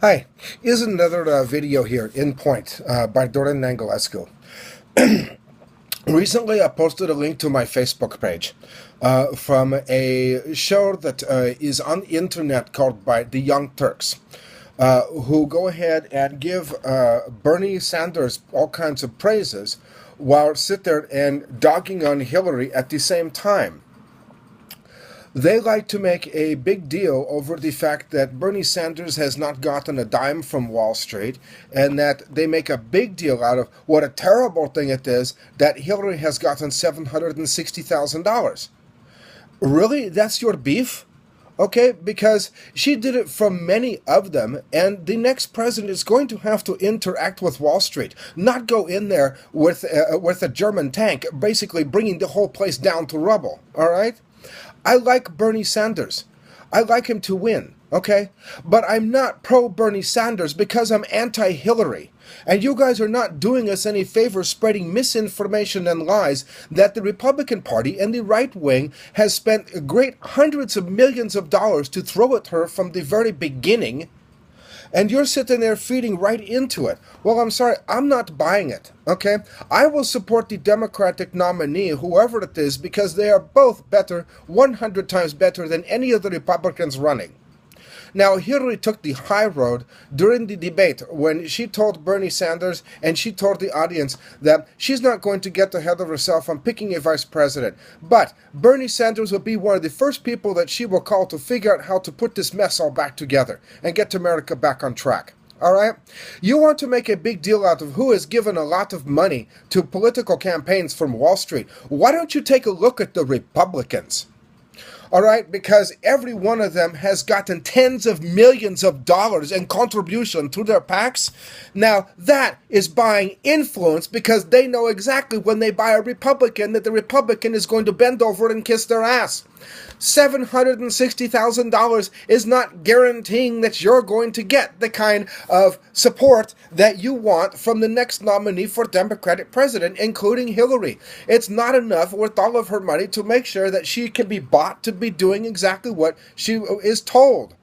Hi, here's another video here, In Point, by Dorin Anghelescu. Recently, I posted a link to my Facebook page from a show that is on the internet called by the Young Turks, who go ahead and give Bernie Sanders all kinds of praises while sit there and dogging on Hillary at the same time. They like to make a big deal over the fact that Bernie Sanders has not gotten a dime from Wall Street, and that they make a big deal out of what a terrible thing it is that Hillary has gotten $760,000. Really? That's your beef? Okay, because she did it from many of them, and the next president is going to have to interact with Wall Street, not go in there with a German tank, basically bringing the whole place down to rubble. All right? I like Bernie Sanders. I like him to win, okay? But I'm not pro Bernie Sanders because I'm anti Hillary. And you guys are not doing us any favor spreading misinformation and lies that the Republican Party and the right wing has spent great hundreds of millions of dollars to throw at her from the very beginning. And you're sitting there feeding right into it. Well, I'm sorry, I'm not buying it, okay? I will support the Democratic nominee, whoever it is, because they are both better, 100 times better than any of the Republicans running. Now, Hillary took the high road during the debate when she told Bernie Sanders and she told the audience that she's not going to get ahead of herself on picking a vice president. But Bernie Sanders will be one of the first people that she will call to figure out how to put this mess all back together and get America back on track. All right? You want to make a big deal out of who has given a lot of money to political campaigns from Wall Street. Why don't you take a look at the Republicans? All right, because every one of them has gotten tens of millions of dollars in contribution to their PACs. Now, that is buying influence because they know exactly when they buy a Republican that the Republican is going to bend over and kiss their ass. $760,000 is not guaranteeing that you're going to get the kind of support that you want from the next nominee for Democratic president, including Hillary. It's not enough with all of her money to make sure that she can be bought to be doing exactly what she is told.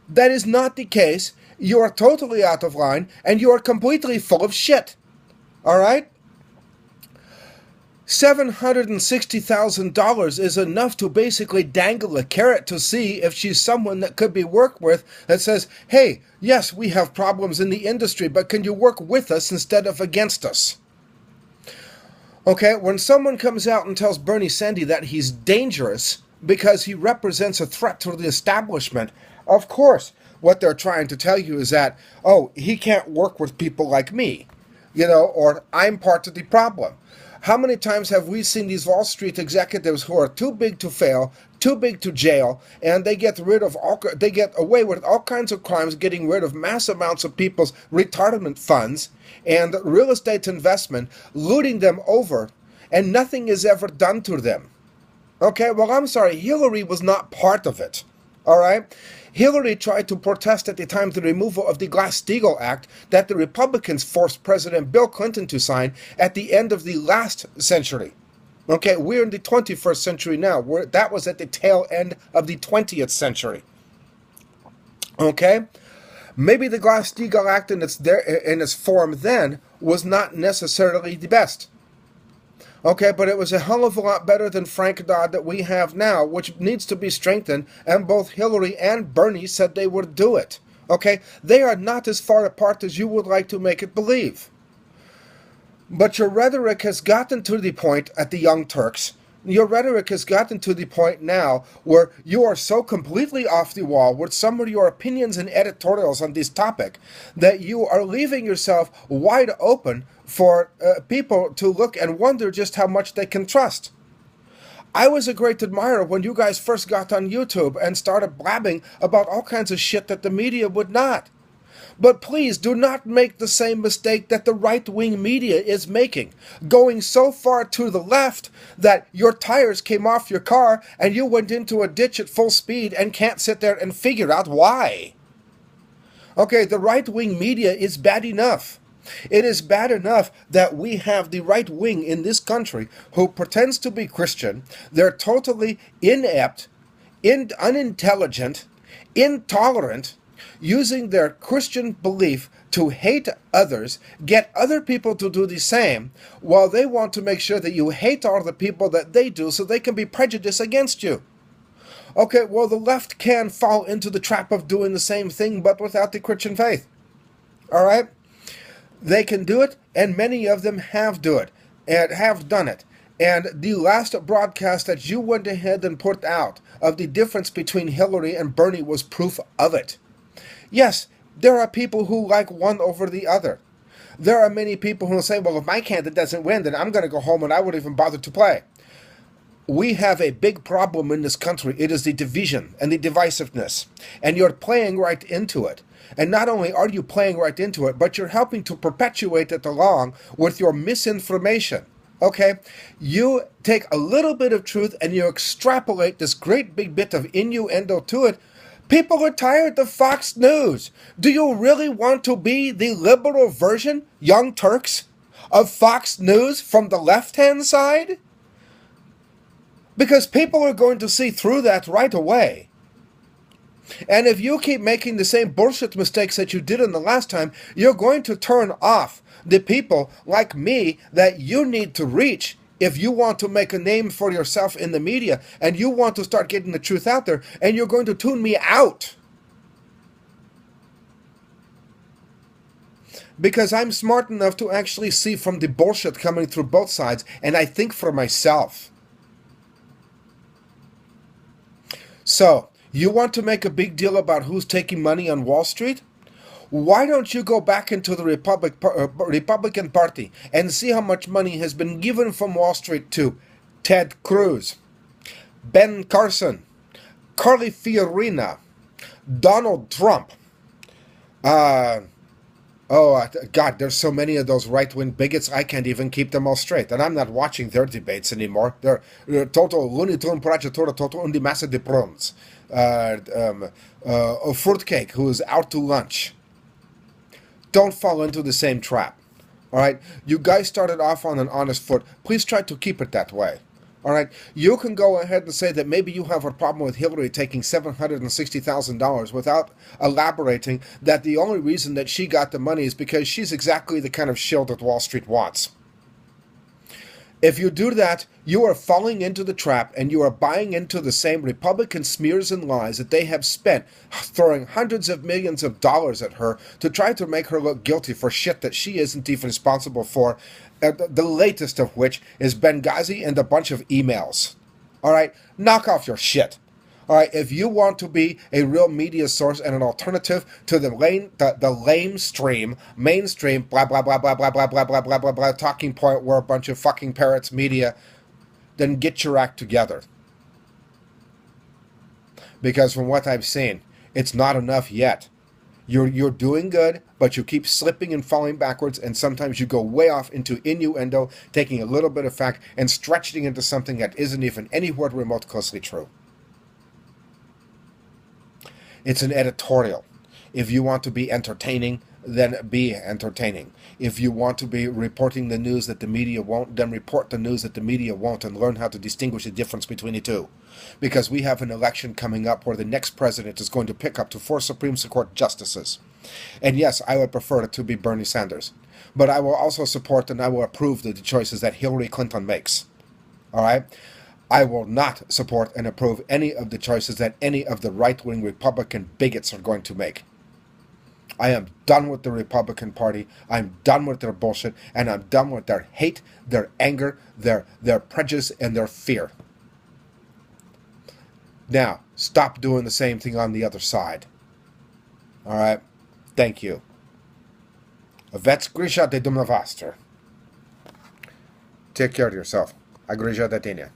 That is not the case. You are totally out of line, and you are completely full of shit. All right? $760,000 is enough to basically dangle a carrot to see if she's someone that could be worked with, that says, hey, yes, we have problems in the industry, but can you work with us instead of against us? Okay, when someone comes out and tells Bernie Sanders that he's dangerous because he represents a threat to the establishment, of course, what they're trying to tell you is that, oh, he can't work with people like me, or I'm part of the problem. How many times have we seen these Wall Street executives who are too big to fail, too big to jail, and they get away with all kinds of crimes, getting rid of mass amounts of people's retirement funds and real estate investment, looting them over, and nothing is ever done to them. Okay, well, I'm sorry, Hillary was not part of it. All right? Hillary tried to protest at the time the removal of the Glass-Steagall Act that the Republicans forced President Bill Clinton to sign at the end of the last century. Okay, we're in the 21st century now. That was at the tail end of the 20th century. Okay? Maybe the Glass-Steagall Act in its form then was not necessarily the best. Okay, but it was a hell of a lot better than Frank Dodd that we have now, which needs to be strengthened, and both Hillary and Bernie said they would do it. Okay, they are not as far apart as you would like to make it believe. But your rhetoric has gotten to the point at the Young Turks. Your rhetoric has gotten to the point now where you are so completely off the wall with some of your opinions and editorials on this topic that you are leaving yourself wide open for people to look and wonder just how much they can trust. I was a great admirer when you guys first got on YouTube and started blabbing about all kinds of shit that the media would not. But please do not make the same mistake that the right-wing media is making, going so far to the left that your tires came off your car and you went into a ditch at full speed and can't sit there and figure out why. Okay, the right-wing media is bad enough. It is bad enough that we have the right wing in this country who pretends to be Christian. They're totally inept, unintelligent, intolerant, using their Christian belief to hate others, get other people to do the same, while they want to make sure that you hate all the people that they do so they can be prejudiced against you. Okay, well, the left can fall into the trap of doing the same thing, but without the Christian faith. All right? They can do it, and many of them have do it, and have done it. And the last broadcast that you went ahead and put out of the difference between Hillary and Bernie was proof of it. Yes, there are people who like one over the other. There are many people who say, well, if my candidate doesn't win, then I'm going to go home and I wouldn't even bother to play. We have a big problem in this country. It is the division and the divisiveness. And you're playing right into it. And not only are you playing right into it, but you're helping to perpetuate it along with your misinformation. Okay? You take a little bit of truth and you extrapolate this great big bit of innuendo to it. People are tired of Fox News. Do you really want to be the liberal version, Young Turks, of Fox News from the left-hand side? Because people are going to see through that right away. And if you keep making the same bullshit mistakes that you did in the last time, you're going to turn off the people like me that you need to reach if you want to make a name for yourself in the media and you want to start getting the truth out there, and you're going to tune me out. Because I'm smart enough to actually see from the bullshit coming through both sides, and I think for myself. So, you want to make a big deal about who's taking money on Wall Street? Why don't you go back into the Republican Party and see how much money has been given from Wall Street to Ted Cruz, Ben Carson, Carly Fiorina, Donald Trump. God, there's so many of those right-wing bigots, I can't even keep them all straight. And I'm not watching their debates anymore. They're total Looney Tune Prajatura, total undi massa de prawns. A fruitcake who is out to lunch. Don't fall into the same trap. All right? You guys started off on an honest foot. Please try to keep it that way. All right? You can go ahead and say that maybe you have a problem with Hillary taking $760,000 without elaborating that the only reason that she got the money is because she's exactly the kind of shill that Wall Street wants. If you do that, you are falling into the trap and you are buying into the same Republican smears and lies that they have spent throwing hundreds of millions of dollars at her to try to make her look guilty for shit that she isn't even responsible for, the latest of which is Benghazi and a bunch of emails. All right? Knock off your shit. All right, if you want to be a real media source and an alternative to the lamestream, mainstream, blah, blah, blah, blah, blah, blah, blah, blah, blah, blah, blah, talking point where a bunch of fucking parrots media, then get your act together. Because from what I've seen, it's not enough yet. You're doing good, but you keep slipping and falling backwards, and sometimes you go way off into innuendo, taking a little bit of fact and stretching it into something that isn't even anywhere remote closely true. It's an editorial. If you want to be entertaining, then be entertaining. If you want to be reporting the news that the media won't, then report the news that the media won't and learn how to distinguish the difference between the two. Because we have an election coming up where the next president is going to pick up to 4 Supreme Court justices. And yes, I would prefer it to be Bernie Sanders. But I will also support and I will approve the choices that Hillary Clinton makes. All right? I will not support and approve any of the choices that any of the right-wing Republican bigots are going to make. I am done with the Republican Party. I'm done with their bullshit, and I'm done with their hate, their anger, their prejudice, and their fear. Now, stop doing the same thing on the other side. All right? Thank you. Vets Grisha de Dumnavaster. Take care of yourself. A Grisha de Tenia.